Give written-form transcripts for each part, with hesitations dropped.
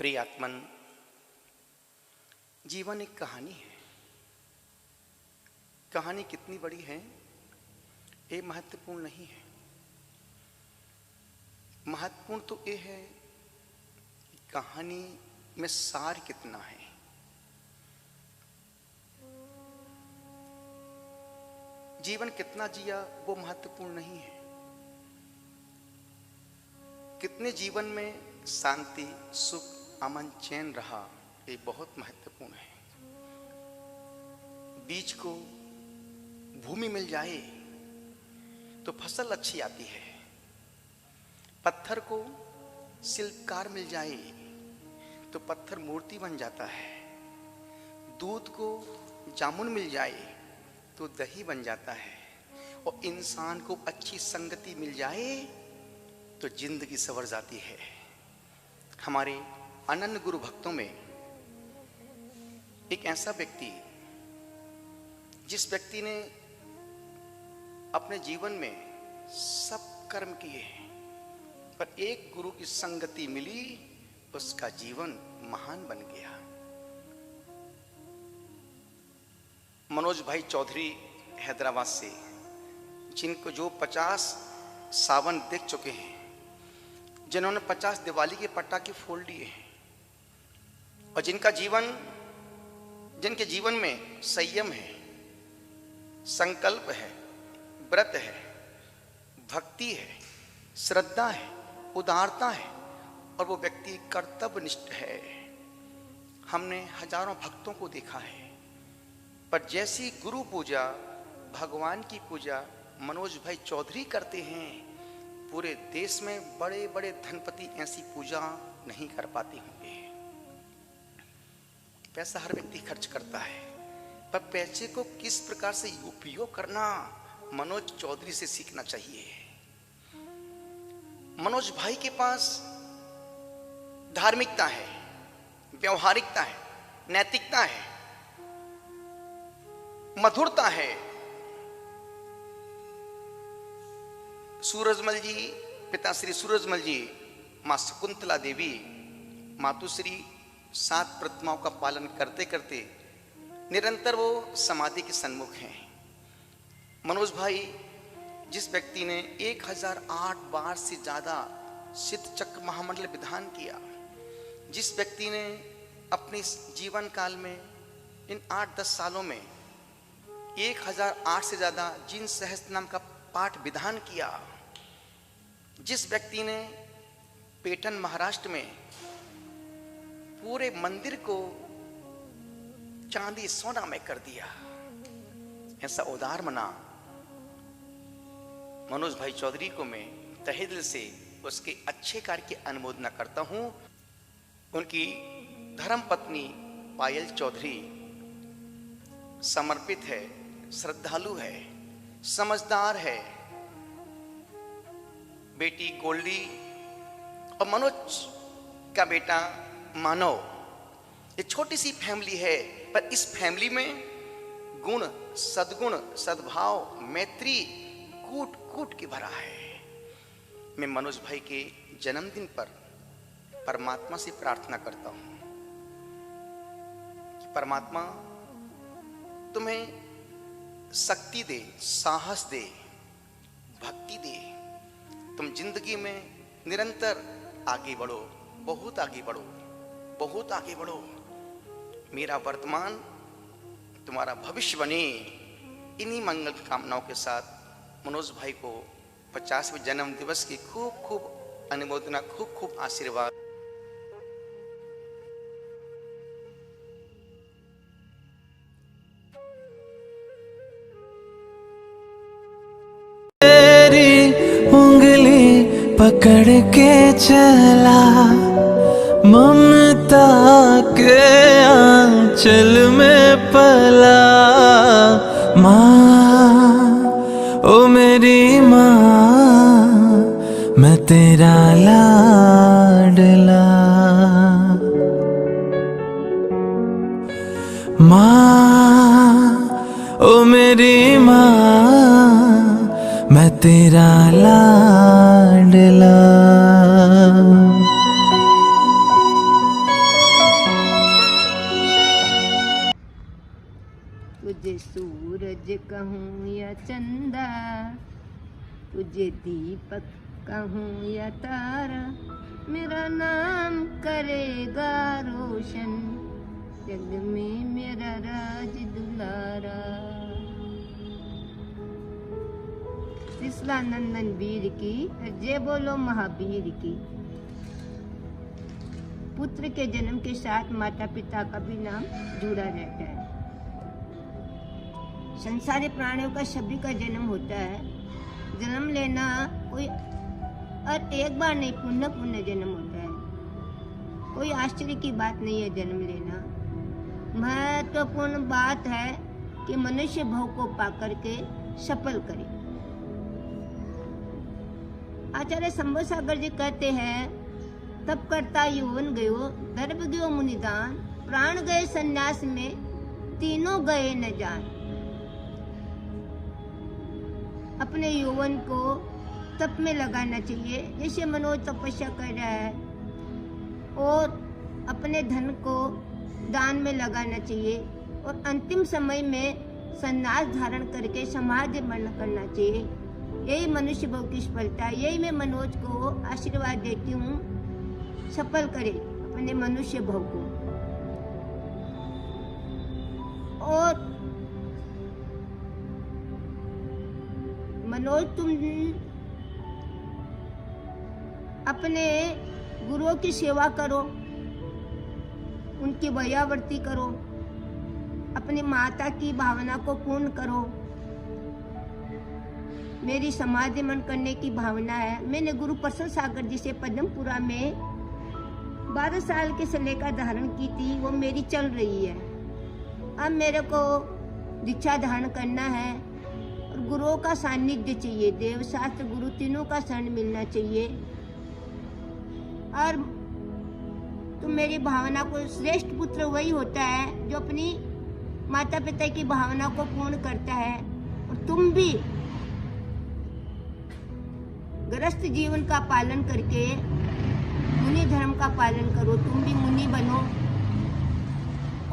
प्रिय आत्मन, जीवन एक कहानी है। कहानी कितनी बड़ी है ये महत्वपूर्ण नहीं है। महत्वपूर्ण तो ये है कि कहानी में सार कितना है। जीवन कितना जिया वो महत्वपूर्ण नहीं है। कितने जीवन में शांति, सुख, अमन, चैन रहा ये बहुत महत्वपूर्ण है। बीज को भूमि मिल जाए तो फसल अच्छी आती है। पत्थर को शिल्पकार मिल जाए तो पत्थर मूर्ति बन जाता है। दूध को जामुन मिल जाए तो दही बन जाता है। और इंसान को अच्छी संगति मिल जाए तो जिंदगी संवर जाती है। हमारे अनन्य गुरु भक्तों में एक ऐसा व्यक्ति, जिस व्यक्ति ने अपने जीवन में सब कर्म किए हैं पर एक गुरु की संगति मिली, उसका जीवन महान बन गया। मनोज भाई चौधरी हैदराबाद से, जिनको जो 50 सावन देख चुके हैं, जिन्होंने 50 दिवाली के पटाखे फोड़ लिए हैं और जिनके जीवन में संयम है, संकल्प है, व्रत है, भक्ति है, श्रद्धा है, उदारता है और वो व्यक्ति कर्तव्यनिष्ठ है। हमने हजारों भक्तों को देखा है, पर जैसी गुरु पूजा, भगवान की पूजा मनोज भाई चौधरी करते हैं, पूरे देश में बड़े बड़े धनपति ऐसी पूजा नहीं कर पाते होंगे। पैसा हर व्यक्ति खर्च करता है, पर पैसे को किस प्रकार से उपयोग करना मनोज चौधरी से सीखना चाहिए। मनोज भाई के पास धार्मिकता है, व्यवहारिकता है, नैतिकता है, मधुरता है। सूरजमल जी, पिताश्री सूरजमल जी, मां शकुंतला देवी, मातुश्री 7 प्रतिमाओं का पालन करते करते निरंतर वो समाधि के सन्मुख हैं। मनोज भाई, जिस व्यक्ति ने 1008 बार से ज्यादा सिद्ध चक्र महामंडल विधान किया, जिस व्यक्ति ने अपने जीवन काल में इन 8-10 सालों में 1008 से ज्यादा जिन सहस्त्र नाम का पाठ विधान किया, जिस व्यक्ति ने पेटन महाराष्ट्र में पूरे मंदिर को चांदी सोना में कर दिया, ऐसा उदार मना मनोज भाई चौधरी को मैं तहे दिल से उसके अच्छे कार्य की अनुमोदना करता हूं। उनकी धर्म पत्नी पायल चौधरी समर्पित है, श्रद्धालु है, समझदार है। बेटी गोल्डी और मनोज का बेटा मानव, ये छोटी सी फैमिली है, पर इस फैमिली में गुण, सद्गुण, सद्भाव, मैत्री कूट कूट के भरा है। मैं मनोज भाई के जन्मदिन पर परमात्मा से प्रार्थना करता हूं कि परमात्मा तुम्हें शक्ति दे, साहस दे, भक्ति दे। तुम जिंदगी में निरंतर आगे बढ़ो, बहुत आगे बढ़ो, बहुत आगे बढ़ो। मेरा वर्तमान तुम्हारा भविष्य बने। इन्हीं मंगल कामनाओं के साथ मनोज भाई को 50वें जन्म दिवस की खूब खूब अनुमोदना, खूब खूब आशीर्वाद। पकड़ के चला ममता के आंचल में पला। माँ, ओ मेरी माँ, मैं तेरा लाडला। माँ, ओ मेरी माँ, मैं तेरा लाडला। तुझे सूरज कहूँ या चंदा, तुझे दीपक कहूँ या तारा, मेरा नाम करेगा रोशन, जग में मेरा राज दुलारा। त्रिशूलानंदन वीर की जय बोलो महावीर की। पुत्र के जन्म के साथ माता पिता का भी नाम जुड़ा रहता है। संसारी प्राणियों का सभी का जन्म होता है। जन्म लेना कोई और एक बार नहीं, पुण्य पुण्य जन्म होता है। कोई आश्चर्य की बात नहीं है जन्म लेना। महत्वपूर्ण बात है कि मनुष्य भव को पाकर के सफल करे। आचार्य शंभु सागर जी कहते हैं, तब करता यौवन गयो, दर्भ गयो मुनिदान, प्राण गए संन्यास में, तीनों गए न जान। अपने यौवन को तप में लगाना चाहिए, जैसे मनोज तपस्या कर रहा है, और अपने धन को दान में लगाना चाहिए, और अंतिम समय में संन्यास धारण करके समाधि मरण करना चाहिए। यही मनुष्य भव की सफलता है। यही मैं मनोज को आशीर्वाद देती हूँ, सफल करे अपने मनुष्य भव को। और मनोज, तुम अपने गुरुओं की सेवा करो, उनकी वयावर्ती करो, अपनी माता की भावना को पूर्ण करो। मेरी समाधि मन करने की भावना है। मैंने गुरु प्रसन्न सागर जी से पद्मपुरा में 12 साल की सलेका धारण की थी, वो मेरी चल रही है। अब मेरे को दीक्षा धारण करना है, और गुरुओं का सानिध्य चाहिए, देव शास्त्र गुरु तीनों का शरण मिलना चाहिए। और तुम मेरी भावना को, श्रेष्ठ पुत्र वही होता है जो अपनी माता पिता की भावना को पूर्ण करता है। और तुम भी गृहस्थ जीवन का पालन करके मुनि धर्म का पालन करो। तुम भी मुनि बनो,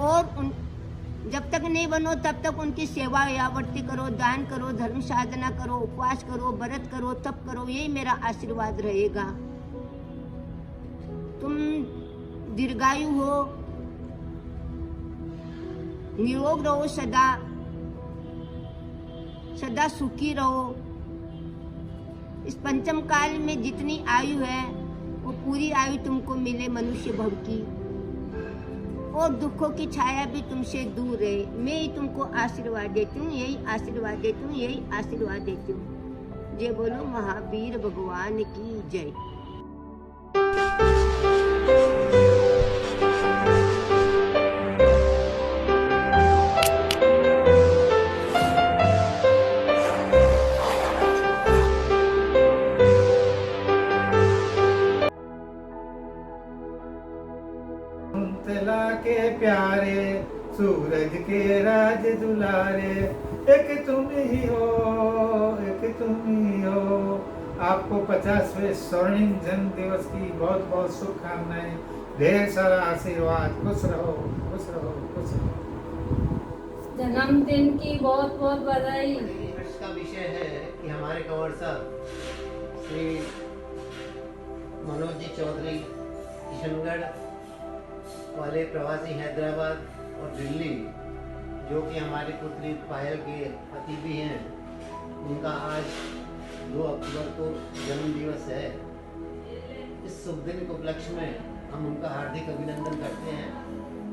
और जब तक नहीं बनो तब तक उनकी सेवा यावर्ती करो, दान करो, धर्म साधना करो, उपवास करो, व्रत करो, तप करो। यही मेरा आशीर्वाद रहेगा। तुम दीर्घायु हो, निरोग रहो, सदा सदा सुखी रहो। इस पंचम काल में जितनी आयु है वो पूरी आयु तुमको मिले मनुष्य भव की, और दुखों की छाया भी तुमसे दूर रहे। मैं ही तुमको आशीर्वाद देती हूँ, यही आशीर्वाद देती हूँ, यही आशीर्वाद देती हूँ। जय बोलो महावीर भगवान की जय। कुंतला के प्यारे, सूरज के राज दुलारे, एक तुम ही हो, एक तुम ही हो। आपको 50वें स्वर्णिम जन्म दिवस की बहुत बहुत शुभकामनाएं, ढेर सारा आशीर्वाद। खुश रहो, खुश रहो, खुश रहो। जन्मदिन की बहुत बहुत बधाई। आज का विषय है कि हमारे कंवर साहब श्री मनोज जी चौधरी किशनगढ़ वाले प्रवासी हैदराबाद और दिल्ली, जो कि हमारी पुत्री पायल के पति भी हैं, उनका आज 2 अक्टूबर को जन्म दिवस है। इस शुभ दिन के उपलक्ष्य में हम उनका हार्दिक अभिनंदन करते हैं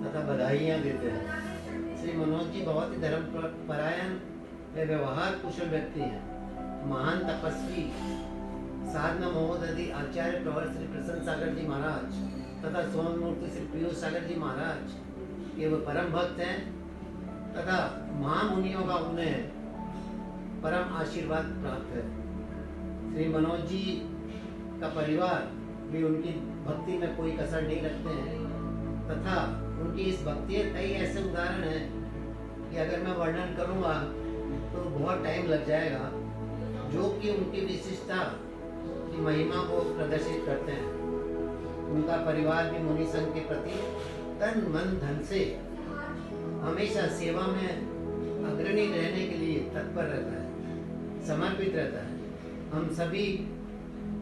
तथा बधाइयाँ देते हैं। श्री मनोज जी बहुत ही धर्म परायण व व्यवहार कुशल व्यक्ति हैं। महान तपस्वी साधना महोदधि आचार्य प्रवर श्री प्रसन्न सागर जी महाराज तथा सोन मूर्ति श्री पीयूष सागर जी महाराज ये वो परम भक्त हैं तथा महामुनियों का उन्हें परम आशीर्वाद प्राप्त है। श्री मनोज जी का परिवार भी उनकी भक्ति में कोई कसर नहीं रखते हैं तथा उनकी इस भक्ति के कई ऐसे उदाहरण हैं कि अगर मैं वर्णन करूंगा तो बहुत टाइम लग जाएगा, जो कि उनकी विशिष्टता की महिमा को प्रदर्शित करते हैं। उनका परिवार भी मुनि संघ के प्रति तन मन धन से हमेशा सेवा में अग्रणी रहने के लिए तत्पर रहता है, समर्पित रहता है। हम सभी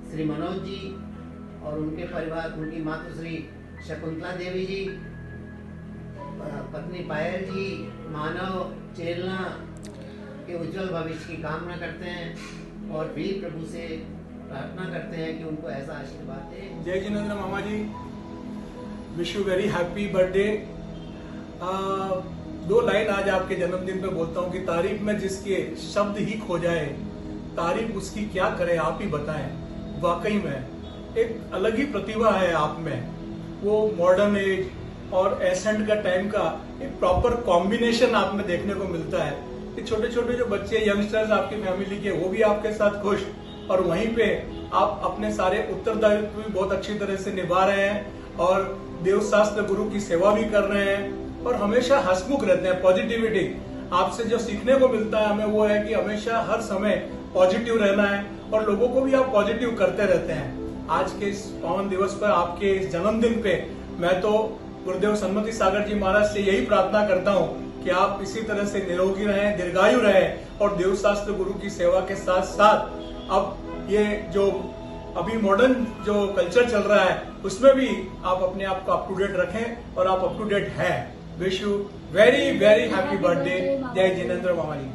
श्री मनोज जी और उनके परिवार, उनकी मातुश्री शकुंतला देवी जी, पत्नी पायल जी, मानव चेलना के उज्जवल भविष्य की कामना करते हैं और वीर प्रभु से प्रार्थना करते हैं कि उनको ऐसा आशीर्वाद दे। जय जिनेंद्र मामा जी, wish you very happy birthday. 2 line आज आपके जन्मदिन पे बोलता हूँ कि तारीफ में जिसके शब्द ही खो जाए, तारीफ उसकी क्या करे आप ही बताएं। वाकई में एक अलग ही प्रतिभा है आप में, वो मॉडर्न एज और एसेंट का टाइम का एक प्रॉपर कॉम्बिनेशन आप में देखने को मिलता है। कि छोटे छोटे जो बच्चे यंगस्टर्स आपकी फैमिली के, वो भी आपके साथ खुश, और वहीं पे आप अपने सारे उत्तरदायित्व भी बहुत अच्छी तरह से निभा रहे हैं और देवशास्त्र गुरु की सेवा भी कर रहे हैं और हमेशा हंसमुख रहते हैं। पॉजिटिविटी आपसे जो सीखने को मिलता है हमें, वो है कि हमेशा हर समय पॉजिटिव रहना है और लोगों को भी आप पॉजिटिव करते रहते हैं। आज के इस पावन दिवस पर, आपके इस जन्मदिन पे, मैं तो गुरुदेव सन्मति सागर जी महाराज से यही प्रार्थना करता हूँ कि आप इसी तरह से निरोगी रहें, दीर्घायु रहें और देवशास्त्र गुरु की सेवा के साथ साथ अब ये जो अभी मॉडर्न जो कल्चर चल रहा है उसमें भी आप अपने आप को अप टू डेट रखें और आप अप टू डेट हैं। Wish you very very happy birthday. जय जिनेंद्र मामा जी।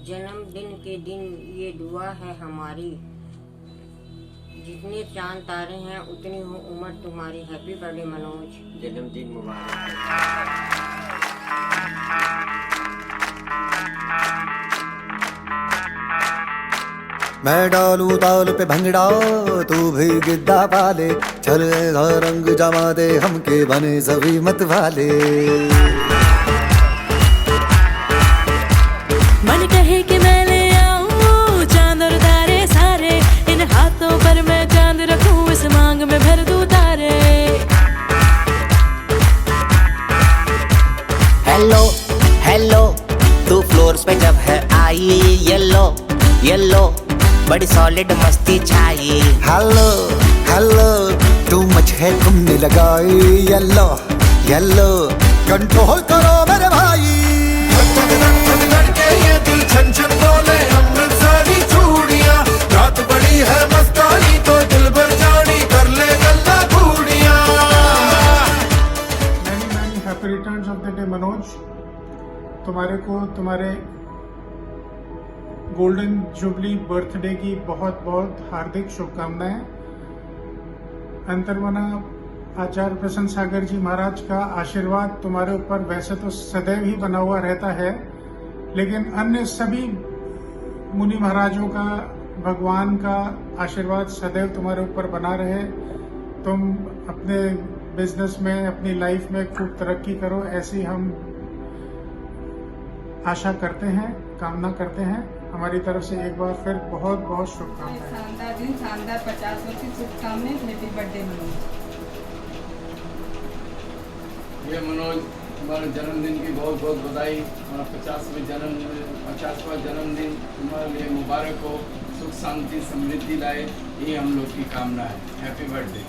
जन्मदिन के दिन ये दुआ है हमारी, जितने चांद तारे हैं उतनी हो उम्र तुम्हारी। हैप्पी बर्थडे मनोज, जन्मदिन मुबारक। मैं डालू ताल पे भंगड़ा, तू भी गिद्दा पाले, चल ऐसा रंग जमा दे हमके बने सभी मत वाले। मन कहे कि मैं ले आऊं चांद और तारे सारे, इन हाथों पर मैं चांद रखूं, इस मांग में भर दूं तारे। हेलो हेलो, तू फ्लोर्स पे जब है आई, येलो येलो बड़ी सॉलिड मस्ती छाई। हेलो हेलो, तू मच है तुमने लगाई, येलो येलो कंट्रोल करो मेरे भाई। ये दिल छन छन बोले अमृतसरी चूड़ियां, रात बड़ी है मस्तानी तो दिल भर जानी कर ले गल्ला घूड़ियां। Many happy returns of the day Manoj. तुम्हारे को तुम्हारे गोल्डन जुबली बर्थडे की बहुत बहुत हार्दिक शुभकामनाएं। अंतर्मना आचार्य प्रसन्न सागर जी महाराज का आशीर्वाद तुम्हारे ऊपर वैसे तो सदैव ही बना हुआ रहता है, लेकिन अन्य सभी मुनि महाराजों का, भगवान का आशीर्वाद सदैव तुम्हारे ऊपर बना रहे। तुम अपने बिजनेस में, अपनी लाइफ में खूब तरक्की करो, ऐसी हम आशा करते हैं, कामना करते हैं। हमारी तरफ से एक बार फिर बहुत बहुत शुभकामनाएं। शानदार दिन, शानदार 50 वर्ष की शुभकामनाएं। Happy birthday Manoj. ये मनोज, तुम्हारे जन्मदिन की बहुत बहुत बधाई। और 50वां जन्मदिन तुम्हारे लिए मुबारक हो, सुख शांति समृद्धि लाए, ये हम लोग की कामना है। Happy birthday.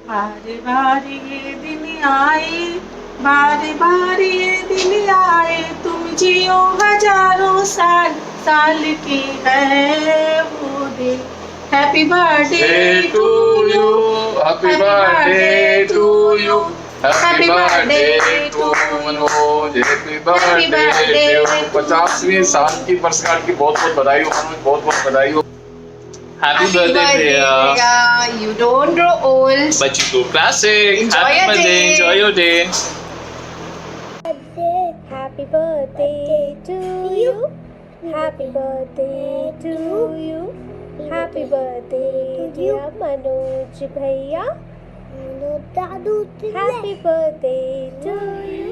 बारी बारी ये दिन आए, बारी बारी ये दिन आए, तुम जियो हजारों साल, साल की है वो दिन। Happy birthday to you, happy birthday to you, happy birthday to Manoj, happy birthday to 50वीं साल की वर्षगांठ की बहुत बहुत बधाई हो मनोज, बहुत बहुत बधाई हो। Happy birthday, Priya. You don't grow old, but you go classic. Enjoy your day. Enjoy your day. Happy birthday to you. Happy birthday to you. Happy birthday dear Manoj भैया. Happy birthday to you.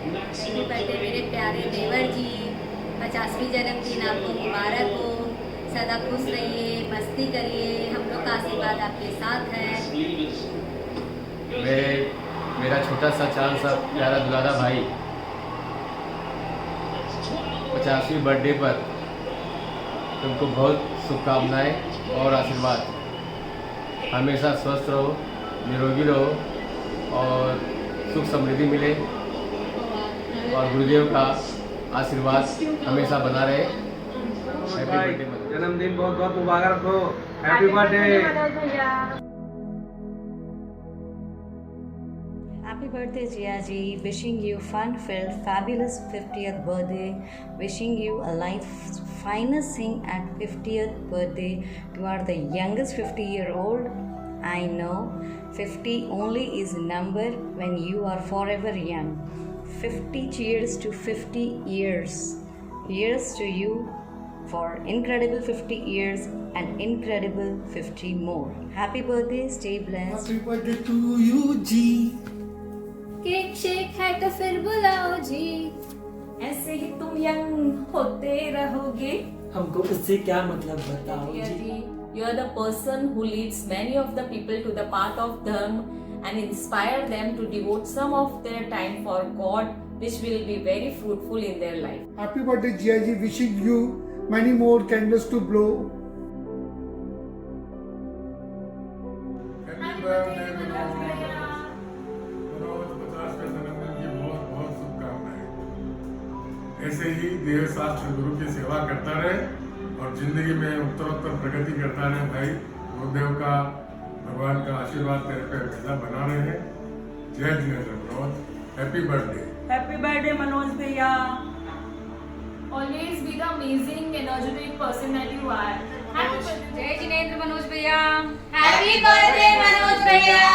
Happy birthday मेरे प्यारे देवर जी, 50वीं जन्मदिन आपको मुबारक हो। सदा खुश रहिए, मस्ती करिए, हम लोग का आशीर्वाद आपके साथ है। मेरा छोटा सा 4 सा प्यारा दुलारा भाई 50वीं बर्थडे पर तुमको बहुत शुभकामनाएं और आशीर्वाद। हमेशा स्वस्थ रहो, निरोगी रहो और सुख समृद्धि मिले और गुरुदेव का आशीर्वाद हमेशा बना रहे। Happy birthday. जन्मदिन बहुत बहुत मुबारक हो। Happy birthday. Happy birthday, Jiaji. Wishing you fun-filled, fabulous 50th birthday. Wishing you a life's finest thing at 50th birthday. You are the youngest 50-year-old. I know 50 only is a number when you are forever young. 50 cheers to 50 years. Here's to you for incredible 50 years and incredible 50 more. Happy birthday, stay blessed. Happy birthday to you, G. Cake shake है तो फिर बुलाओ जी, ऐसे ही तुम young होते रहोगे। हमको इससे क्या मतलब बताओ जी। You are the person who leads many of the people to the path of Dharma and inspire them to devote some of their time for God, which will be very fruitful in their life. Happy birthday, Jiaji. Wishing you many more candles to blow. Happy birthday, Manoj. 50वें जन्मदिन की बहुत बहुत शुभकामनाएं। ऐसे ही देव शास्त्र गुरु की सेवा करता रहे और जिंदगी में उत्तरोत्तर प्रगति करता रहे भाई। गुरुदेव का भगवान का आशीर्वाद तेरे पे हमेशा बना रहे। जय Jinendra Manoj. Happy birthday. Happy birthday Manoj भैया। Always be the amazing, energetic person that you are. Happy birthday. जय जिनेंद्र मनोज भैया। Happy birthday मनोज भैया।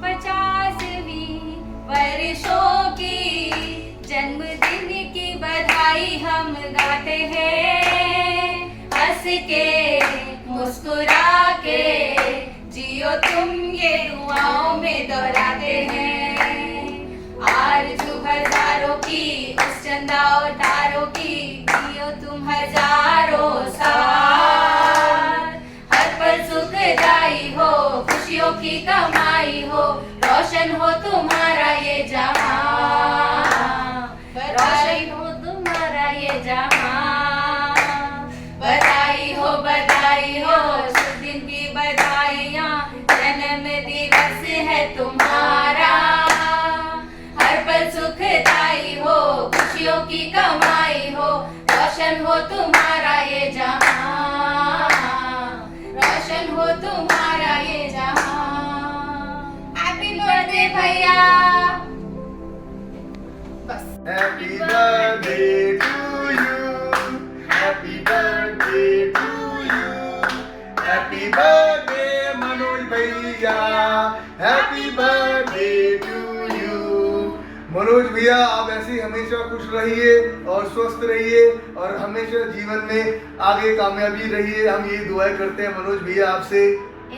50वीं वर्षों की जन्मदिन की बधाई हम गाते हैं। हंस के मुस्कुरा के जियो तुम ये दुआओं में दोहराते हैं। आरज़ू हजारों की उस चंदा और तारों की जियो तुम हजारों साल। हर पल सुखदाई हो, खुशियों की कमाई हो, रोशन हो तुम्हारा ये जहां, रोशन हो तुम्हारा ये जहां। बधाई हो शुभ दिन की बधाइयाँ, जन्म दिवस है तुम्हारा। हर पल सुखदाई हो, खुशियों की कमाई हो, रोशन हो तुम्हारा ये जहां, रोशन हो तुम्हारा ये जहां। हैप्पी बर्थडे भैया। बस। Happy birthday to you. Happy birthday to you. Happy birthday Manoj भैया। Happy birthday to you. Manoj भैया आप ऐसे ही हमेशा खुश रहिए और स्वस्थ रहिए और हमेशा जीवन में आगे कामयाबी रहिए। हम ये दुआएं करते हैं मनोज भैया आपसे।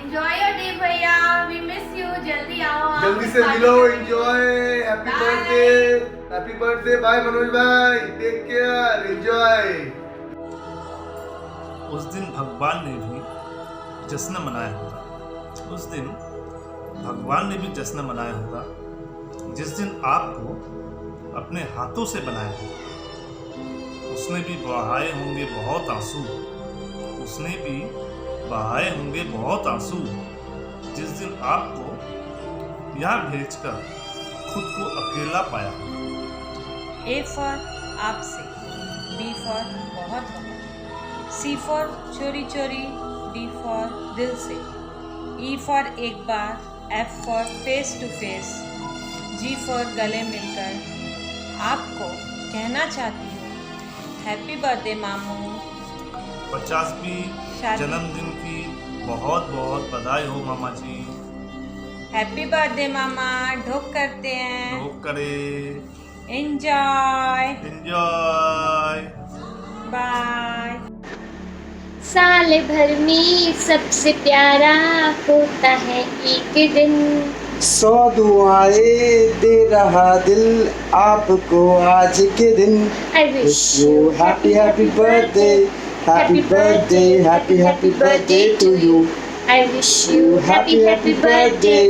Enjoy your day भैया, we miss you. जल्दी आओ आप। जल्दी से मिलो। Enjoy. Happy birthday. Happy birthday bye Manoj भाई। Take care. एंजॉय। उस दिन भगवान ने भी जश्न मनाया होगा। उस दिन भगवान ने भी जश्न मनाया होगा जिस दिन आपको अपने हाथों से बनाया होगा। उसने भी बहाए होंगे बहुत आंसू। उसने भी बहाए होंगे बहुत आंसू जिस दिन आपको यहाँ भेजकर खुद को अकेला पाया होगा। A for आपसे, B for बहुत होगा, C for चोरी चोरी, D for दिल से, E for एक बार, F for face to face, G for गले मिलकर आपको कहना चाहती हूँ हैप्पी बर्थडे मामू। 50वीं जन्मदिन की बहुत बहुत बधाई हो मामा जी। हैप्पी बर्थडे मामा। ढोक करते हैं। ढोक करे। एंजॉय। एंजॉय। बाय। साल भर में सबसे प्यारा होता है एक दिन। 100 दुआएं दे रहा दिल आपको आज के दिन। I wish you happy happy birthday, happy birthday, happy birthday to you. I wish you happy birthday,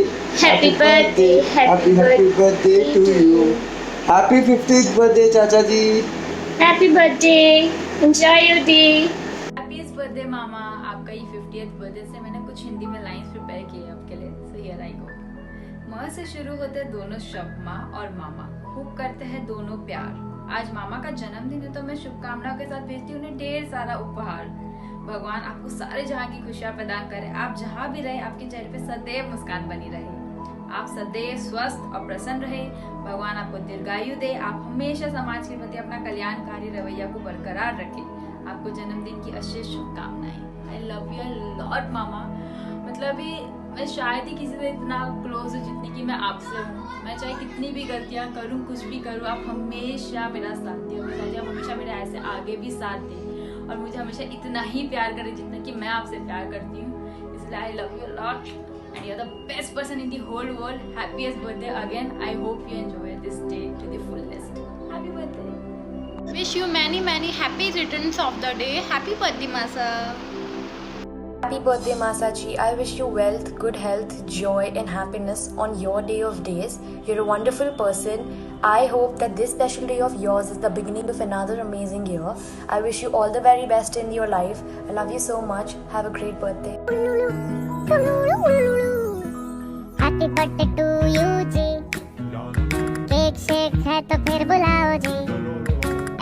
happy birthday, happy birthday to you. Happy 50th birthday चाचा जी। Happy birthday. Enjoy your day. Happiest birthday मामा। आपका ये 50th birthday से मैंने कुछ हिंदी में lines prepare किए हैं आपके लिए। सो हियर आई गो। म से शुरू होते हैं दोनों शब्द माँ और मामा। खूब करते हैं दोनों प्यार। आज मामा का जन्मदिन है तो मैं शुभकामनाओं के साथ भेजती हूँ उन्हें ढेर सारा उपहार। भगवान आपको सारे जहाँ की खुशियाँ प्रदान करे। आप जहाँ भी रहे आपके चेहरे पे सदैव मुस्कान बनी रहे। आप सदैव स्वस्थ और प्रसन्न रहे। भगवान आपको दीर्घायु दे। आप हमेशा समाज के प्रति अपना कल्याणकारी रवैया को बरकरार रखें। आपको जन्मदिन की अशेष शुभकामनाएं। आई लव यू लॉट मामा। मतलब ही मैं शायद ही किसी से इतना क्लोज हूँ जितनी कि मैं आपसे हूँ। मैं चाहे कितनी भी गलतियाँ करूँ, कुछ भी करूँ, आप हमेशा मेरा साथ दें। आप हमेशा मेरे ऐसे आगे भी साथ दें और मुझे हमेशा इतना ही प्यार करें जितना कि मैं आपसे प्यार करती हूँ। इसलिए I love you lot and you're the best person in the whole world. Happiest birthday again. I hope you enjoy this day to the fullest. Happy birthday. Wish you many happy returns of the day. Happy birthday, Masa. Happy birthday, Masaji. I wish you wealth, good health, joy and happiness on your day of days. You're a wonderful person. I hope that this special day of yours is the beginning of another amazing year. I wish you all the very best in your life. I love you so much. Have a great birthday. Happy birthday to you ji. Cake shake है तो फिर बुलाओ जी।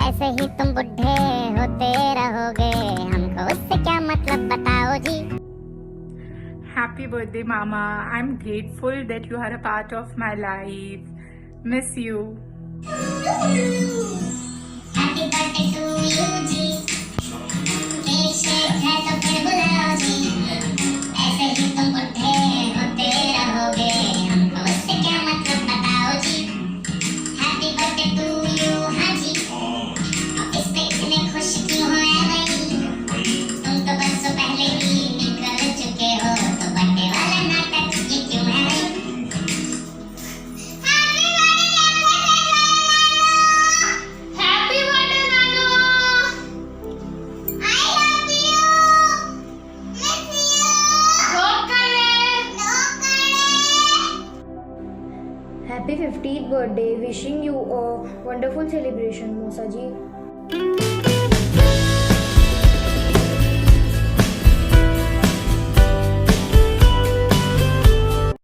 ऐसे ही तुम बुढ़े होते रहोगे, हमको उससे क्या मतलब बताओ जी। Happy birthday, Mama. I'm grateful that you are a part of my life. Miss you. Happy birthday to you ji. Cake shake है तो फिर बुलाओ जी। ऐसे ही तुम बुढ़े होते रहोगे, हमको उससे क्या मतलब बताओ जी। Happy birthday to you. हाँ जी, इस पे इतने खुश क्यों हो भाई? तुम तो बस पहले ही निकल चुके हो, तो बर्थडे वाला नाटक ये क्यों है भाई? Happy birthday Nanu. I love you. Miss you. Happy 50th birthday. Wishing you a wonderful celebration, Mosa ji.